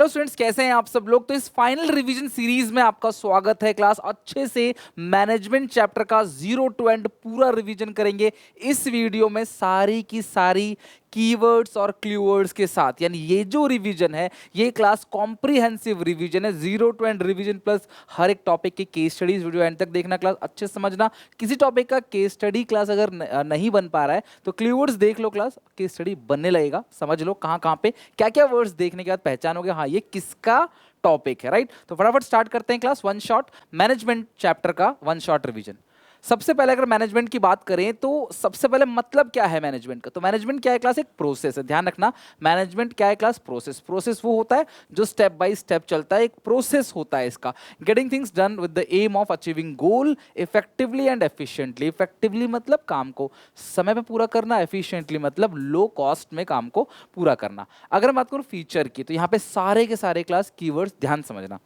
Hello students, कैसे हैं आप सब लोग। तो इस फाइनल रिवीजन सीरीज में आपका स्वागत है। क्लास अच्छे से मैनेजमेंट चैप्टर का जीरो टू एंड पूरा रिवीजन करेंगे इस वीडियो में, सारी की सारी कीवर्ड्स और क्लूवर्ड्स के साथ। यानी ये जो रिवीजन है ये क्लास कॉम्प्रिहेंसिव रिवीजन है, zero to end revision plus हर एक टॉपिक की केस स्टडीज। वीडियो एंड तक देखना, क्लास अच्छे से समझना। किसी टॉपिक का केस स्टडी क्लास अगर नहीं बन पा रहा है तो क्लूवर्ड्स देख लो, क्लास केस स्टडी बनने लगेगा। समझ लो कहाँ कहाँ पे क्या क्या वर्ड्स देखने के बाद पहचानोगे हाँ ये किसका टॉपिक है, राइट। तो फटाफट स्टार्ट करते हैं class one shot management chapter का वन शॉट रिवीजन। सबसे पहले अगर मैनेजमेंट की बात करें तो सबसे पहले मतलब क्या है मैनेजमेंट का। तो मैनेजमेंट क्या है क्लास, एक प्रोसेस है। ध्यान रखना, मैनेजमेंट क्या है क्लास, प्रोसेस। प्रोसेस वो होता है जो स्टेप बाय स्टेप चलता है, एक प्रोसेस होता है इसका। Getting things done with the aim of achieving goal effectively and efficiently. Effectively मतलब काम को समय पे पूरा करना, एफिशिएंटली मतलब लो कॉस्ट में काम को पूरा करना। अगर मैं बात करूं फीचर की तो यहाँ पे सारे के सारे क्लास कीवर्ड्स ध्यान समझना।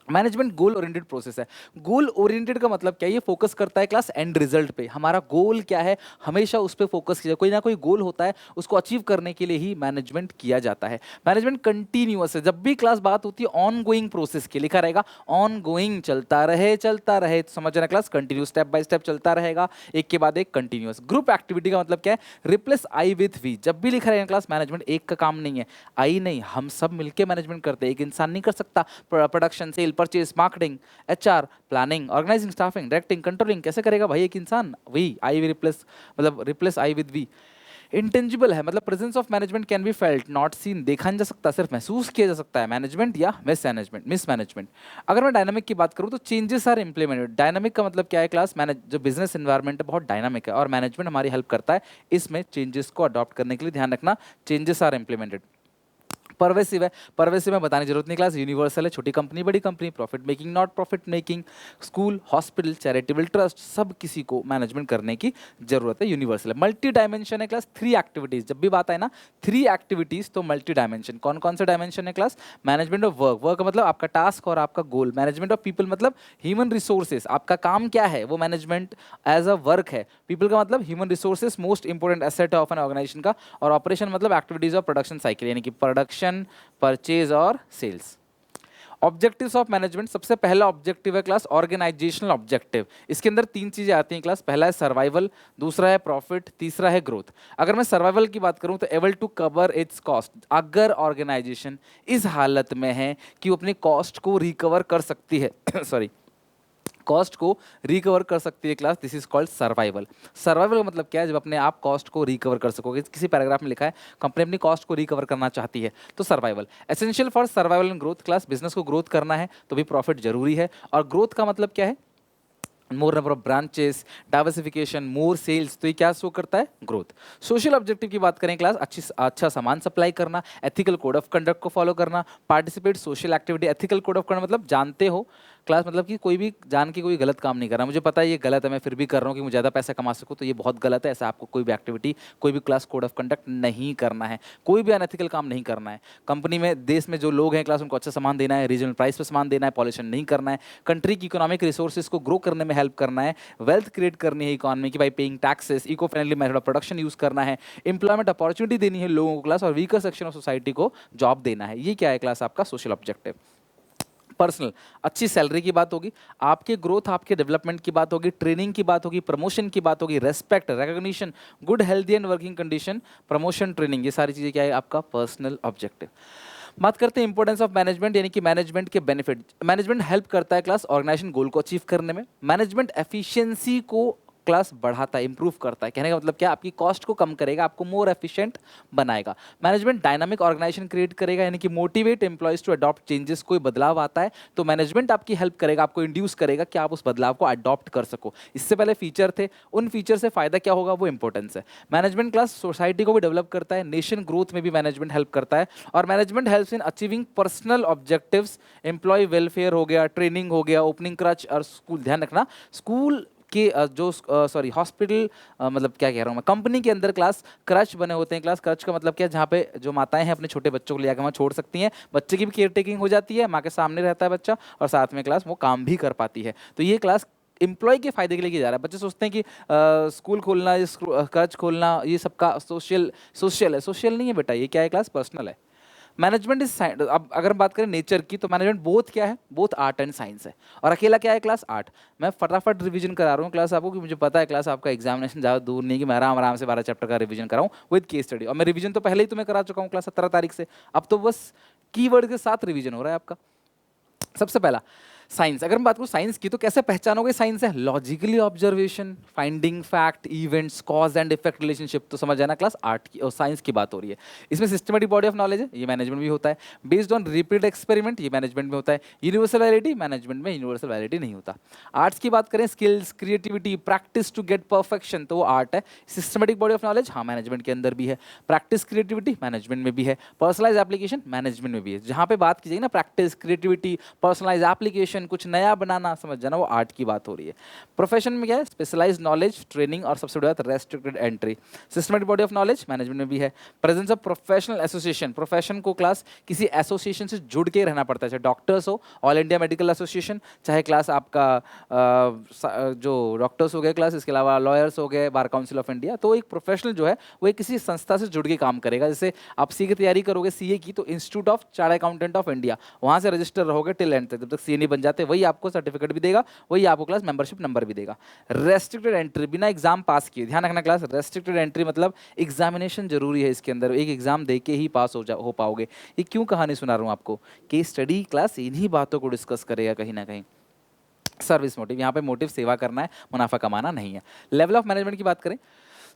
मैनेजमेंट गोल ओरिएंटेड प्रोसेस है। गोल ओरिएंटेड का मतलब क्या है, ये फोकस करता है क्लास एंड रिजल्ट पे। हमारा गोल क्या है, हमेशा उस पे फोकस किया, कोई ना कोई गोल होता है, उसको अचीव करने के लिए ही मैनेजमेंट किया जाता है। मैनेजमेंट कंटिन्यूअस है। जब भी क्लास बात होती है ऑन गोइंग प्रोसेस की, लिखा रहेगा ऑन गोइंग, चलता रहे चलता रहे। तो समझना class continue, step by step चलता रहेगा, एक के बाद एक कंटिन्यूअस। ग्रुप एक्टिविटी का मतलब क्या है, रिप्लेस आई विथ वी। जब भी लिखा रहेगा क्लास मैनेजमेंट एक का काम नहीं है, आई नहीं, हम सब मिलकर मैनेजमेंट करते हैं, एक इंसान नहीं कर सकता। Production, sale, purchase, marketing, HR, planning, organising, staffing, directing, controlling कैसे करेगा भाई एक इंसान। वी आई वी रिप्लेस, मतलब replace I with V. Intangible है, मतलब presence of management can be felt not seen, देखा नहीं जा सकता, सिर्फ महसूस किया जा सकता है। मैनेजमेंट या मिस मैनेजमेंट। अगर मैं डायनामिक की बात करूं तो चेंजेस आर इंप्लीमेंटेड। डायनामिक का मतलब क्या है क्लास, मैनेज जो बिजनेस एनवायरनमेंट है बहुत डायनामिक है और मैनेजमेंट हमारी हेल्प करता है इसमें चेंजेस को अडॉप्ट करने के लिए। ध्यान रखना, चेंजेस आर इंप्लीमेंटेड। परवेसिव है, परवेसिव में बताने की जरूरत नहीं क्लास, यूनिवर्सल है। छोटी कंपनी बड़ी company, profit making not profit making, school, hospital, charitable trust, सब किसी को मैनेजमेंट करने की जरूरत है, यूनिवर्सल है। मल्टी डायमेंशन है क्लास, थ्री एक्टिविटीज। जब भी बात है ना थ्री एक्टिविटीज तो मल्टी डायमेंशन। कौन कौन से डायमेंशन है class, management of work, work मतलब आपका टास्क और आपका गोल। मैनेजमेंट ऑफ पीपल मतलब ह्यूमन रिसोर्सेज, आपका काम क्या है वो मैनेजमेंट एज अ वर्क है। पीपल का मतलब human resources, most important asset of an organisation का। और ऑपरेशन मतलब एक्टिविटीज ऑफ प्रोडक्शन साइकिल, यानी कि प्रोडक्शन, परचेज और सेल्स। ऑब्जेक्टिव्स ऑफ मैनेजमेंट, सबसे पहला ऑब्जेक्टिव है क्लास ऑर्गेनाइजेशनल ऑब्जेक्टिव। इसके अंदर तीन चीजें आती हैं क्लास, पहला है सर्वाइवल, दूसरा है प्रॉफिट, तीसरा है ग्रोथ। अगर मैं सर्वाइवल की बात करूं तो able to cover its cost. अगर ऑर्गेनाइजेशन इस हालत में है कि वो अपने कॉस्ट को रिकवर कर सकती है सॉरी, कॉस्ट को रिकवर कर सकती है class, this is called survival. Survival का मतलब क्या है, जब अपने आप कॉस्ट को रिकवर कर सकोगे। किसी पैराग्राफ में लिखा है कंपनी अपनी कॉस्ट को रिकवर करना चाहती है, तो survival. Essential for survival and growth class, business को ग्रोथ करना है तो भी प्रॉफिट जरूरी है। और ग्रोथ का मतलब क्या है, more number of branches, diversification, more sales, तो ये क्या शो करता है, ग्रोथ। सोशल ऑब्जेक्टिव की बात करें क्लास, अच्छा सामान सप्लाई करना, एथिकल कोड ऑफ कंडक्ट को फॉलो करना, participate social activity. Ethical code of conduct मतलब जानते हो क्लास, मतलब कि कोई भी जान के कोई गलत काम नहीं कर रहा, मुझे पता है ये गलत है, मैं फिर भी कर रहा हूँ कि मुझे ज़्यादा पैसा कमा सकूँ, तो ये बहुत गलत है। ऐसा आपको कोई भी एक्टिविटी, कोई भी क्लास कोड ऑफ कंडक्ट नहीं करना है, कोई भी अनएथिकल काम नहीं करना है। कंपनी में, देश में जो लोग हैं क्लास उनको अच्छा सामान देना है, रीजनल प्राइस पर सामान देना है, पॉल्यूशन नहीं करना है, कंट्री की इकोनॉमिक रिसोर्सेज को ग्रो करने में हेल्प करना है, वेल्थ क्रिएट करनी है इकोनॉमी की by paying taxes, eco friendly method of production use करना है, इंप्लॉयमेंट अपॉर्चुनिटी देनी है लोगों को क्लास, और वीकर सेक्शन ऑफ सोसाइटी को जॉब देना है। ये क्या है क्लास, आपका सोशल ऑब्जेक्टिव। पर्सनल, अच्छी सैलरी की बात होगी, आपके ग्रोथ, आपके डेवलपमेंट की बात होगी, ट्रेनिंग की बात होगी, प्रमोशन की बात होगी, respect, recognition, good healthy and working condition, promotion, training, ये सारी चीजें क्या है आपका पर्सनल ऑब्जेक्टिव। बात करते हैं इंपॉर्टेंस ऑफ मैनेजमेंट, यानी कि मैनेजमेंट के बेनिफिट। मैनेजमेंट हेल्प करता है क्लास ऑर्गेनाइजेशन गोल को अचीव करने में। मैनेजमेंट एफिशिएंसी को क्लास बढ़ाता है, इंप्रूव करता है। कहने का मतलब क्या, आपकी कॉस्ट को कम करेगा, आपको मोर एफिशिएंट बनाएगा। मैनेजमेंट डायनामिक ऑर्गेनाइजेशन क्रिएट करेगा, यानी कि motivate employees to adopt changes. कोई बदलाव आता है तो मैनेजमेंट आपकी हेल्प करेगा, आपको इंड्यूस करेगा कि आप उस बदलाव को अडॉप्ट कर सको। इससे पहले फीचर थे, उन फीचर से फायदा क्या होगा, वो इंपॉर्टेंस है। मैनेजमेंट क्लास सोसाइटी को भी डेवलप करता है, नेशन ग्रोथ में भी मैनेजमेंट हेल्प करता है। और management helps in achieving personal objectives, employee welfare हो गया, ट्रेनिंग हो गया, ओपनिंग क्रच और स्कूल। ध्यान रखना, स्कूल कि जो सॉरी हॉस्पिटल, मतलब क्या कह रहा हूँ मैं, कंपनी के अंदर क्लास क्रच बने होते हैं। क्लास क्रच का मतलब क्या, जहाँ पे जो माताएं हैं अपने छोटे बच्चों को ले आकर वहाँ छोड़ सकती हैं, बच्चे की भी केयर टेकिंग हो जाती है, माँ के सामने रहता है बच्चा और साथ में क्लास वो काम भी कर पाती है। तो ये क्लास एम्प्लॉय के फायदे के लिए किया जा रहा है। बच्चे सोचते हैं कि स्कूल खोलना, क्रच खोलना, ये सबका सोशल सोशल है, सोशल नहीं है बेटा, ये क्या है क्लास, पर्सनल है। मैनेजमेंट इज, अब अगर हम बात करें नेचर की, तो मैनेजमेंट बोथ क्या है, बोथ आर्ट एंड साइंस है। और अकेला क्या है क्लास, आर्ट। मैं फटाफट रिवीजन करा रहा हूँ क्लास आपको, कि मुझे पता है क्लास आपका एग्जामिनेशन ज़्यादा दूर नहीं, कि मैं आराम आराम से 12 चैप्टर का रिवीजन कराऊँ विद केस स्टडी। और मैं रिवीजन तो पहले ही तुम्हें करा चुका हूँ क्लास 17 तारीख से, अब तो बस कीवर्ड के साथ रिवीजन हो रहा है आपका। सबसे पहला साइंस, अगर मैं बात करूं साइंस की, तो कैसे पहचानोगे साइंस है, logically observation, finding fact, events, cause and effect relationship. तो समझ जाना क्लास आर्ट की और साइंस की बात हो रही है। इसमें सिस्टमेटिक बॉडी ऑफ नॉलेज है, ये मैनेजमेंट भी होता है। बेस्ड ऑन रिपीट एक्सपेरिमेंट, ये मैनेजमेंट में होता है। यूनिवर्सल वैलिडिटी, मैनेजमेंट में यूनिवर्सल वैलिडिटी नहीं होता। आर्ट्स की बात करें, skills, creativity, practice to get perfection, तो वो आर्ट है। सिस्टमेटिक बॉडी ऑफ नॉलेज, हाँ मैनेजमेंट के अंदर भी है। प्रैक्टिस, क्रिएटिविटी, मैनेजमेंट में भी है। पर्सनलाइज एप्लीकेशन, मैनेजमेंट में भी है। जहाँ पे बात की जाएगी ना प्रैक्टिस, क्रिएटिविटी, पर्सनलाइज एप्लीकेशन, कुछ नया बनाना, समझ जाना वो आर्ट की बात हो रही है। प्रोफेशन में क्या है, स्पेशलाइज्ड नॉलेज, ट्रेनिंग, और सबसे बड़ी बात restricted entry. Systematic body of knowledge, management में भी है। Presence of professional association, profession को क्लास किसी एसोसिएशन से जुड़ के रहना पड़ता है, चाहे डॉक्टर्स हो, ऑल इंडिया मेडिकल एसोसिएशन, चाहे क्लास आपका जो डॉक्टर्स हो गए क्लास, इसके अलावा लॉयर्स हो गए, बार काउंसिल ऑफ इंडिया। तो एक प्रोफेशनल जो है वो एक किसी संस्था से जुड़ के काम करेगा। जैसे आप सी की तैयारी करोगे, सीए की, तो institute of chartered accountant of India, वहाँ से रजिस्टर रहोगे टिल एंड तक, जब तक सीए नहीं बन जाते। वही आपको सर्टिफिकेट भी देगा, वही आपको क्लास मेंबरशिप नंबर भी देगा। रेस्ट्रिक्टेड एंट्री, बिना एग्जाम पास किए, ध्यान रखना क्लास, रेस्ट्रिक्टेड एंट्री मतलब एग्जामिनेशन जरूरी है इसके अंदर, एक एग्जाम दे के ही पास हो पाओगे। ये क्यों कहानी सुना रहा हूँ आपको, केस स्टडी क्लास इन्हीं बातों को डिस्कस करेगा कहीं ना कहीं। सर्विस मोटिव, यहाँ पे मोटिव सेवा करना है, मुनाफा कमाना नहीं है। लेवल ऑफ मैनेजमेंट की बात करें,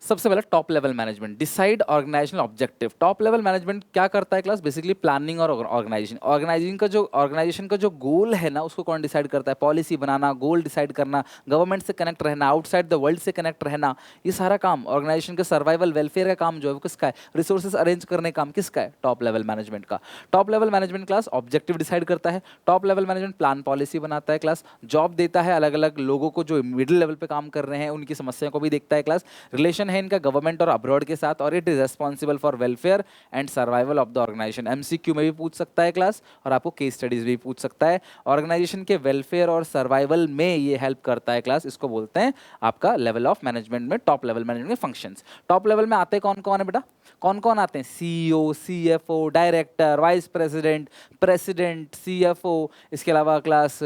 सबसे पहले top level management, decide organisational objective. Top level management क्या करता है क्लास, बेसिकली प्लानिंग और ऑर्गेनाइजेशन का जो गोल है ना, उसको कौन डिसाइड करता है, पॉलिसी बनाना, गोल डिसाइड करना, गवर्नमेंट से कनेक्ट रहना, आउटसाइड द वर्ल्ड से कनेक्ट रहना, ये सारा काम ऑर्गेनाइजेशन का सर्वाइवल वेलफेयर का काम जो है वो किसका है, रिसोर्सेज अरेंज करने का काम किसका है, टॉप लेवल मैनेजमेंट का। Top level management class objective decide करता है। Top level management plan policy बनाता है क्लास, जॉब देता है अलग अलग लोगों को जो मिडिल लेवल पे काम कर रहे हैं, उनकी समस्या को भी देखता है क्लास। रिलेशन है इनका गवर्नमेंट और अब्रॉड के साथ, और it is responsible for welfare and survival of the organisation. MCQ में भी पूछ सकता है क्लास, और आपको केस स्टडीज भी पूछ सकता है। ऑर्गेनाइजेशन के वेलफेयर और सर्वाइवल में ये हेल्प करता है क्लास, इसको बोलते हैं आपका लेवल ऑफ मैनेजमेंट में टॉप लेवल मैनेजमेंट के फंक्शंस। टॉप लेवल में आते कौन कौन है बेटा, कौन कौन आते हैं, CEO, CFO, director, vice president, president, CFO, इसके अलावा क्लास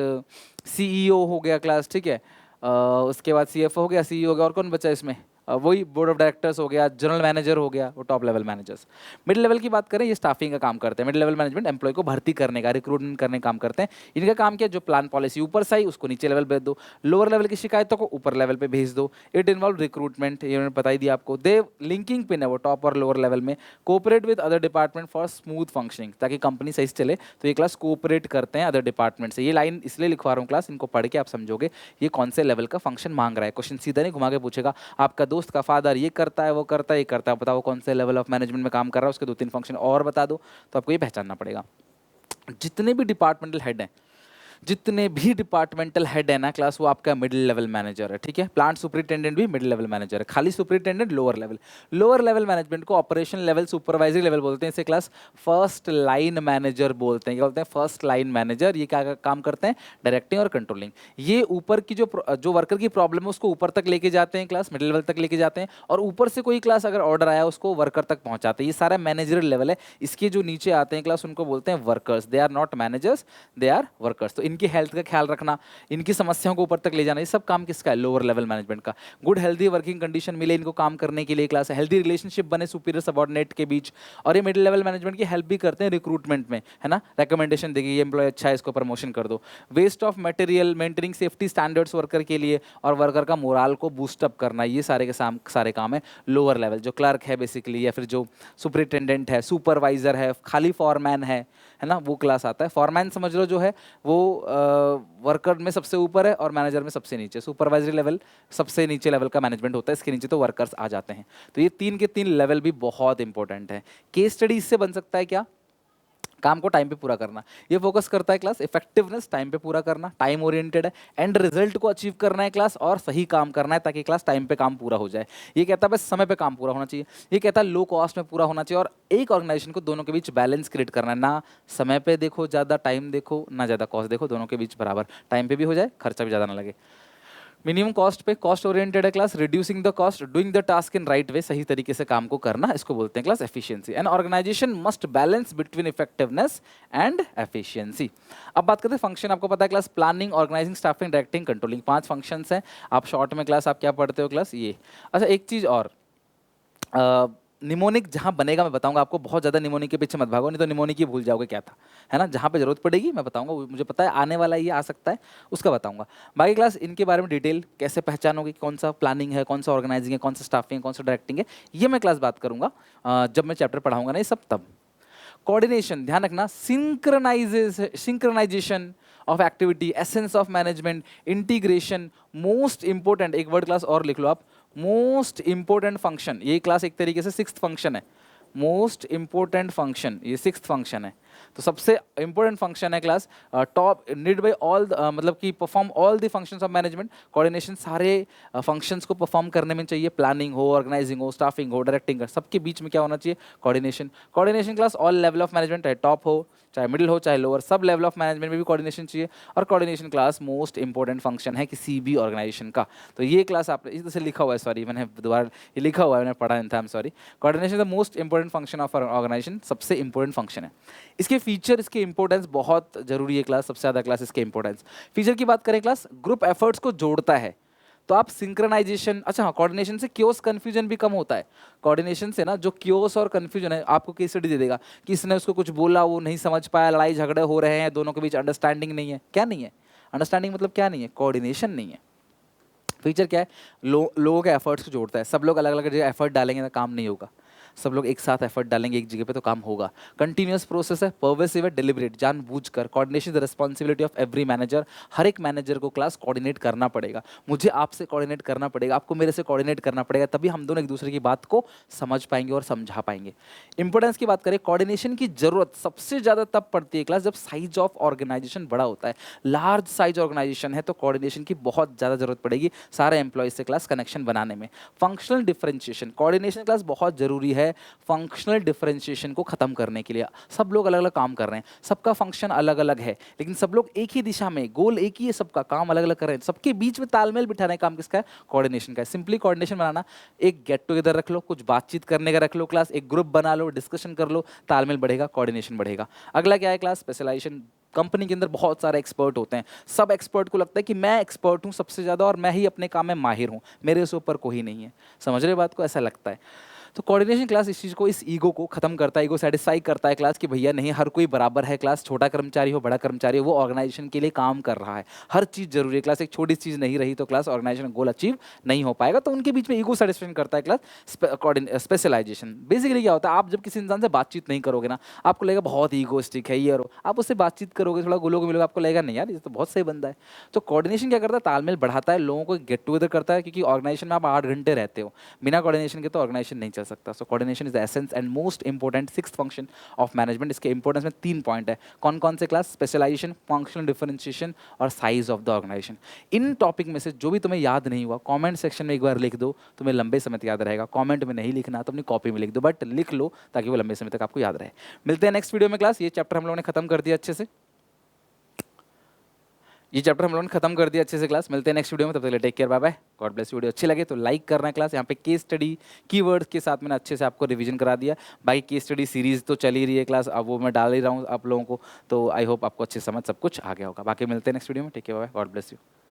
सीईओ हो गया क्लास, ठीक है। उसके बाद सीएफओ हो गया, सीईओ हो गया, और कौन बचा इसमें, वही बोर्ड ऑफ डायरेक्टर्स हो गया, जनरल मैनेजर हो गया, वो top level managers. Mid level की बात करें, ये स्टाफिंग का काम करते हैं। मिड लेवल मैनेजमेंट एम्प्लॉय को भर्ती करने का, रिक्रूटमेंट करने का काम करते हैं। इनका काम क्या है, जो प्लान पॉलिसी ऊपर से आई उसको नीचे लेवल भेज दो, लोअर लेवल की शिकायतों को ऊपर लेवल पे भेज दो। इट इन्वॉल्व रिक्रूटमेंट, ये मैंने बता ही दिया आपको। दे लिंकिंग पिन है वो टॉप और लोअर लेवल में। Cooperate with other department for smooth functioning, ताकि कंपनी सही से चले, तो ये क्लास कोऑपरेट करते हैं अदर डिपार्टमेंट से। ये लाइन इसलिए लिखवा रहा हूँ क्लास, इनको पढ़ के आप समझोगे ये कौन से लेवल का फंक्शन मांग रहा है। क्वेश्चन सीधा नहीं घुमा के पूछेगा, आपका दोस्त का फादर ये करता है, वो करता है, ये करता है, बताओ कौन से लेवल ऑफ मैनेजमेंट में काम कर रहा है, उसके 2-3 फंक्शन और बता दो, तो आपको ये पहचानना पड़ेगा। जितने भी डिपार्टमेंटल हेड हैं, जितने भी डिपार्टमेंटल हेड है ना क्लास, वो आपका मिडिल लेवल मैनेजर है, ठीक है। प्लांट सुपरिटेंडेंट भी मिडिल लेवल मैनेजर है, खाली superintendent lower level. Lower level management को ऑपरेशन लेवल, सुपरवाइजरी लेवल बोलते हैं, इसे क्लास फर्स्ट लाइन मैनेजर बोलते हैं। क्या बोलते हैं, फर्स्ट लाइन मैनेजर। ये क्या काम करते हैं, डायरेक्टिंग और कंट्रोलिंग। ये ऊपर की जो वर्कर की प्रॉब्लम है उसको ऊपर तक लेके जाते हैं क्लास, मिडिल लेवल तक लेके जाते हैं, और ऊपर से कोई क्लास अगर ऑर्डर आया उसको वर्कर तक पहुंचाते हैं। ये सारा मैनेजरियल लेवल है। इसके जो नीचे आते हैं क्लास, उनको बोलते हैं workers. They are not managers, they are workers. तो इनकी हेल्थ का ख्याल रखना, इनकी समस्याओं को ऊपर तक ले जाना, ये सब काम किसका है, लोअर लेवल मैनेजमेंट का। गुड हेल्दी वर्किंग कंडीशन मिले इनको काम करने के लिए क्लास, हेल्दी रिलेशनशिप बने सुपीरियर सबऑर्डिनेट के बीच, और ये मिडिल लेवल मैनेजमेंट की हेल्प भी करते हैं रिक्रूटमेंट में, है ना। रिकमेंडेशन देगी, ये एम्प्लॉय अच्छा है, इसको प्रमोशन कर दो। Waste of material, maintaining safety standards worker के लिए, और वर्कर का मोराल को बूस्ट अप करना, ये सारे के सारे काम है लोअर लेवल। जो क्लर्क है बेसिकली, या फिर जो सुपरिटेंडेंट है, सुपरवाइजर है, खाली फॉरमैन है ना, वो क्लास आता है। फॉरमैन समझ लो जो है वो वर्कर में सबसे ऊपर है और मैनेजर में सबसे नीचे। सुपरवाइजरी लेवल सबसे नीचे लेवल का मैनेजमेंट होता है, इसके नीचे तो वर्कर्स आ जाते हैं। तो ये 3 के 3 लेवल भी बहुत इंपॉर्टेंट है। केस स्टडी इससे बन सकता है क्या, काम को टाइम पे पूरा करना। ये फोकस करता है क्लास इफेक्टिवनेस, टाइम पे पूरा करना, टाइम ओरिएंटेड है, एंड रिजल्ट को अचीव करना है क्लास, और सही काम करना है ताकि क्लास टाइम पे काम पूरा हो जाए। ये कहता है बस समय पे काम पूरा होना चाहिए। ये कहता है लो कॉस्ट में पूरा होना चाहिए, और एक ऑर्गेनाइजेशन को दोनों के बीच बैलेंस क्रिएट करना है। ना समय पे देखो ज़्यादा, टाइम देखो ना ज़्यादा, कॉस्ट देखो, दोनों के बीच बराबर, टाइम पे भी हो जाए, खर्चा भी ज़्यादा ना लगे। मिनिमम कॉस्ट पे कॉस्ट ओरिएंटेड है class, reducing the cost, doing the task in right way, सही तरीके से काम को करना, इसको बोलते हैं class efficiency. An organisation must balance between effectiveness and efficiency. अब बात करते हैं फंक्शन। आपको पता है class planning, organising, staffing, directing, controlling, 5 functions हैं। आप शॉर्ट में क्लास आप क्या पढ़ते हो क्लास ये। अच्छा एक चीज़ और, निमोनिक जहाँ बनेगा मैं बताऊंगा आपको, बहुत ज़्यादा निमोनिक के पीछे मत भागो, नहीं तो निमोनिक ही भूल जाओगे क्या था, है ना। जहाँ पे जरूरत पड़ेगी मैं बताऊंगा, वो मुझे पता है आने वाला ये आ सकता है, उसका बताऊंगा। बाकी क्लास इनके बारे में डिटेल कैसे पहचानोगे, कौन सा प्लानिंग है, कौन सा ऑर्गेनाइजिंग है, कौन सा स्टाफिंग है, कौन सा डायरेक्टिंग है, ये मैं क्लास बात करूंगा जब मैं चैप्टर पढ़ाऊंगा नहीं सब तब। कोऑर्डिनेशन ध्यान रखना, synchronisation of activity, essence of management, integration, most important, एक वर्ड क्लास और लिख लो आप, मोस्ट इंपोर्टेंट फंक्शन। ये क्लास एक तरीके से 6th फंक्शन है, मोस्ट इंपोर्टेंट फंक्शन, ये 6th फंक्शन है। तो सबसे इंपॉर्टेंट फंक्शन है class, top need bye all, मतलब कि perform all the functions of management. Coordination सारे फंक्शंस को परफॉर्म करने में चाहिए, प्लानिंग हो, ऑर्गेनाइजिंग हो, स्टाफिंग हो, डायरेक्टिंग हो, सबके बीच में क्या होना चाहिए, coordination. Coordination class all level of management है, टॉप हो चाहे मिडिल हो चाहे lower, sub level of management में भी कोऑर्डिनेशन चाहिए। और coordination class most important function है किसी भी ऑर्गेनाइजेशन का। तो ये क्लास आपने इस तरह से लिखा हुआ है, सॉरी मैंने दोबारा ये लिखा हुआ है, मैंने पढ़ा नहीं था, I am sorry. Coordination the most important function of organisation, सबसे इंपॉर्टेंट फंक्शन है। इसके फीचर, इसके इंपॉर्टेंस बहुत जरूरी है क्लास, सबसे ज़्यादा क्लास इसके इंपॉर्टेंस। फीचर की बात करें क्लास, ग्रुप एफर्ट्स को जोड़ता है। तो आप सिंक्रोनाइजेशन, अच्छा हाँ, कोऑर्डिनेशन से क्योस कन्फ्यूजन भी कम होता है। कोऑर्डिनेशन से ना जो क्योस और कन्फ्यूजन है, आपको केस स्टडी दे देगा कि इसने उसको कुछ बोला, वो नहीं समझ पाया, लड़ाई झगड़े हो रहे हैं, दोनों के बीच अंडरस्टैंडिंग नहीं है। क्या नहीं है अंडरस्टैंडिंग, मतलब क्या नहीं है, कोऑर्डिनेशन नहीं है। फीचर क्या है, लोगों के एफर्ट्स को जोड़ता है। सब लोग अलग अलग जगह एफर्ट डालेंगे तो काम नहीं होगा, सब लोग एक साथ एफर्ट डालेंगे एक जगह पे तो काम होगा। कंटिन्यूअस प्रोसेस है, परवेसिव है, डिलिबरेट, जानबूझकर। Coordination the responsibility of every manager, हर एक मैनेजर को क्लास कोऑर्डिनेट करना पड़ेगा। मुझे आपसे कोऑर्डिनेट करना पड़ेगा, आपको मेरे से कोऑर्डिनेट करना पड़ेगा, तभी हम दोनों एक दूसरे की बात को समझ पाएंगे और समझा पाएंगे। इंपॉर्टेंस की बात करें, कोऑर्डिनेशन की जरूरत सबसे ज़्यादा तब पड़ती है क्लास जब साइज ऑफ ऑर्गेनाइजेशन बड़ा होता है। लार्ज साइज ऑर्गेनाइजेशन है तो कोऑर्डिनेशन की बहुत ज़्यादा जरूरत पड़ेगी सारे एम्प्लॉयज से क्लास कनेक्शन बनाने में। फंक्शनल डिफरेंशिएशन, कोऑर्डिनेशन क्लास बहुत जरूरी है फंक्शनल डिफरेंशिएशन को खत्म करने के लिए। सब लोग अलग अलग काम कर रहे हैं, सबका फंक्शन अलग अलग है, लेकिन सब लोग एक ही दिशा में, गोल एक ही है, सबका काम अलग अलग कर रहे हैं, सबके बीच में तालमेल बिठाने का काम किसका है, कोऑर्डिनेशन का है। सिंपली कोऑर्डिनेशन बनाना, एक गेट टुगेदर रख लो, कुछ बातचीत करने का रख लो क्लास, एक ग्रुप बना लो, डिस्कशन कर लो, तालमेल बढ़ेगा, कोऑर्डिनेशन बढ़ेगा। अगला क्या है क्लास, स्पेशलाइजेशन। कंपनी के अंदर बहुत सारे एक्सपर्ट होते हैं, सब एक्सपर्ट को लगता है कि मैं एक्सपर्ट हूँ सबसे ज़्यादा और मैं ही अपने काम में माहिर हूँ, मेरे से ऊपर कोई नहीं है। समझ रहे बात को, ऐसा लगता है। तो कोऑर्डिनेशन क्लास इस चीज़ को, इस ईगो को खत्म करता है, ईगो सेटिस्फाई करता है क्लास कि भैया नहीं, हर कोई बराबर है क्लास, छोटा कर्मचारी हो बड़ा कर्मचारी हो, वो ऑर्गेनाइजेशन के लिए काम कर रहा है, हर चीज़ जरूरी है क्लास। एक छोटी चीज़ नहीं रही तो क्लास ऑर्गेनाइजेशन गोल अचीव नहीं हो पाएगा। तो उनके बीच में ईगो सेटिस्फेक्शन करता है क्लास स्पेशलाइजेशन। बेसिकली क्या होता है, आप जब किसी इंसान से बातचीत नहीं करोगे ना, आपको लगेगा बहुत ईगोइस्टिक है ये, और आप उससे बातचीत करोगे, थोड़ा गुलोगे मिलोगे, आपको लगेगा नहीं यार ये तो बहुत सही बंदा है। तो कोऑर्डिनेशन क्या करता है, तालमेल बढ़ाता है, लोगों को गेट टुगेदर करता है, क्योंकि ऑर्गेनाइजेशन में आप 8 घंटे रहते हो, बिना कोऑर्डिनेशन के तो ऑर्गेनाइजेशन नहीं चल सकता। So coordination is the essence and most important 6th function of management. इसके इंपॉर्टेंस में 3 पॉइंट है। कौन कौन से क्लास, स्पेशलाइजेशन, फंक्शनल डिफरेंशिएशन और साइज ऑफ द ऑर्गेनाइजेशन। इन टॉपिक में से जो भी तुम्हें याद नहीं हुआ, कमेंट सेक्शन में एक बार लिख दो, तुम्हें लंबे समय तक याद रहेगा। कमेंट में नहीं लिखना तो अपनी कॉपी में लिख दो, बट लिख लो ताकि वो लंबे समय तक आपको याद रहे। मिलते हैं नेक्स्ट वीडियो में क्लास। ये चैप्टर हम लोगों ने खत्म कर दिया अच्छे से, ये चैप्टर हम लोगों ने खत्म कर दिया अच्छे से क्लास। मिलते हैं नेक्स्ट वीडियो में, तब तक के लिए take care, bye bye, god bless. Video अच्छी लगे तो लाइक करना है क्लास। यहाँ पे केस स्टडी कीवर्ड्स के साथ मैंने अच्छे से आपको रिवीजन करा दिया। बाकी केस स्टडी सीरीज तो चल ही रही है क्लास, अब वो मैं डाल ही रहा हूँ आप लोगों को, तो आई होप आपको अच्छे समझ सब कुछ आ गया होगा। बाकी मिलते हैं नेक्स्ट वीडियो में, take care, bye bye, god bless you.